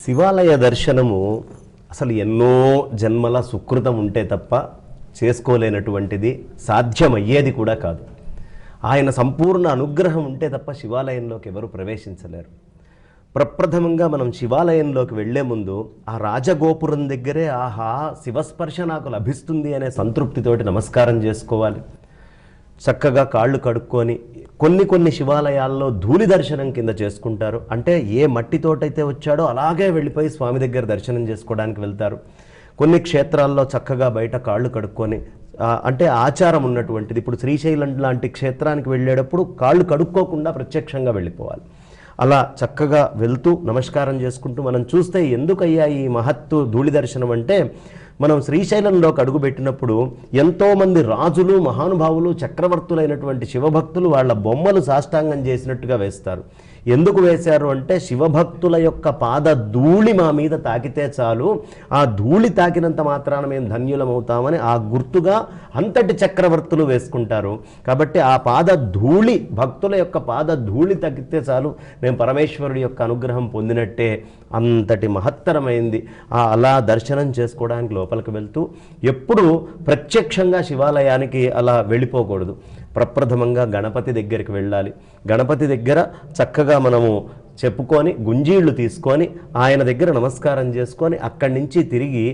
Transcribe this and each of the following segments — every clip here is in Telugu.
శివాలయ దర్శనము అసలు ఎన్నో జన్మల సుకృతం ఉంటే తప్ప చేసుకోలేనటువంటిది, సాధ్యమయ్యేది కూడా కాదు. ఆయన సంపూర్ణ అనుగ్రహం ఉంటే తప్ప శివాలయంలోకి ఎవరు ప్రవేశించలేరు. ప్రప్రథమంగా మనం శివాలయంలోకి వెళ్లే ముందు ఆ రాజగోపురం దగ్గరే ఆహా శివస్పర్శ నాకు లభిస్తుంది అనే సంతృప్తితోటి నమస్కారం చేసుకోవాలి. చక్కగా కాళ్ళు కడుక్కొని కొన్ని శివాలయాల్లో ధూళి దర్శనం కింద చేసుకుంటారు. అంటే ఏ మట్టితోటైతే వచ్చాడో అలాగే వెళ్ళిపోయి స్వామి దగ్గర దర్శనం చేసుకోవడానికి వెళ్తారు. కొన్ని క్షేత్రాల్లో చక్కగా బయట కాళ్ళు కడుక్కొని అంటే ఆచారం ఉన్నటువంటిది. ఇప్పుడు శ్రీశైలం లాంటి క్షేత్రానికి వెళ్ళేటప్పుడు కాళ్ళు కడుక్కోకుండా ప్రత్యక్షంగా వెళ్ళిపోవాలి. అలా చక్కగా వెళ్తూ నమస్కారం చేసుకుంటూ మనం చూస్తే ఎందుకయ్యా ఈ మహత్తు ధూళి దర్శనం అంటే, మనం శ్రీశైలంలోకి అడుగుపెట్టినప్పుడు ఎంతోమంది రాజులు, మహానుభావులు, చక్రవర్తులైనటువంటి శివభక్తులు వాళ్ళ బొమ్మలు సాష్టాంగం చేసినట్టుగా వేస్తారు. ఎందుకు వేశారు అంటే, శివభక్తుల యొక్క పాద ధూళి మా మీద తాకితే చాలు, ఆ ధూళి తాకినంత మాత్రాన మేము ధన్యులమవుతామని ఆ గుర్తుగా అంతటి చక్రవర్తులు వేసుకుంటారు. కాబట్టి ఆ పాద ధూళి, భక్తుల యొక్క పాద ధూళి తాకితే చాలు మేము పరమేశ్వరుడి యొక్క అనుగ్రహం పొందినట్టే. అంతటి మహత్తరమైంది. అలా దర్శనం చేసుకోవడానికి లోపలికి వెళ్తూ ఎప్పుడూ ప్రత్యక్షంగా శివాలయానికి అలా వెళ్ళిపోకూడదు. ప్రప్రథమంగా గణపతి దగ్గరికి వెళ్ళాలి. గణపతి దగ్గర చక్కగా మనము చెప్పుకొని గుంజీళ్లు తీసుకొని ఆయన దగ్గర నమస్కారం చేసుకొని అక్కడి నుంచి తిరిగి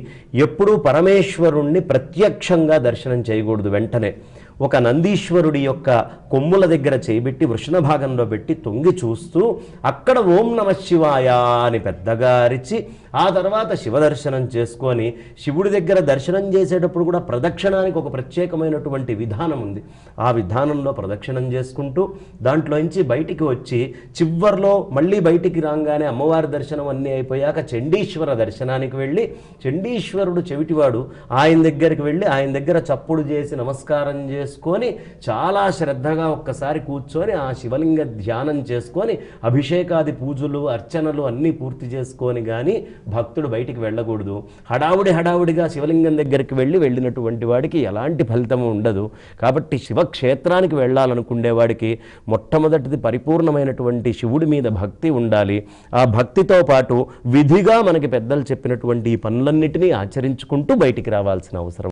ఎప్పుడూ పరమేశ్వరుణ్ణి ప్రత్యక్షంగా దర్శనం చేయకూడదు. వెంటనే ఒక నందీశ్వరుడి యొక్క కొమ్ముల దగ్గర చేయబెట్టి వృషణ భాగంలో పెట్టి తొంగి చూస్తూ అక్కడ ఓం నమ శివాయ అని పెద్దగా అరిచి ఆ తర్వాత శివదర్శనం చేసుకొని, శివుడి దగ్గర దర్శనం చేసేటప్పుడు కూడా ప్రదక్షిణానికి ఒక ప్రత్యేకమైనటువంటి విధానం ఉంది. ఆ విధానంలో ప్రదక్షిణం చేసుకుంటూ దాంట్లోంచి బయటికి వచ్చి చివర్లో మళ్ళీ బయటికి రాగానే అమ్మవారి దర్శనం అన్నీ అయిపోయాక చండీశ్వర దర్శనానికి వెళ్ళి, చండీశ్వరుడు చెవిటివాడు, ఆయన దగ్గరికి వెళ్ళి ఆయన దగ్గర చప్పుడు చేసి నమస్కారం చేసుకొని చాలా శ్రద్ధగా ఒక్కసారి కూర్చొని ఆ శివలింగ ధ్యానం చేసుకొని అభిషేకాది పూజలు అర్చనలు అన్నీ పూర్తి చేసుకొని కానీ భక్తుడు బయటికి వెళ్ళకూడదు. హడావుడిగా శివలింగం దగ్గరికి వెళ్ళినటువంటి వాడికి ఎలాంటి ఫలితము ఉండదు. కాబట్టి శివక్షేత్రానికి వెళ్ళాలనుకునేవాడికి మొట్టమొదటిది పరిపూర్ణమైనటువంటి శివుడి మీద భక్తి ఉండాలి. ఆ భక్తితో పాటు విధిగా మనకి పెద్దలు చెప్పినటువంటి ఈ పనులన్నిటినీ ఆచరించుకుంటూ బయటికి రావాల్సిన అవసరం.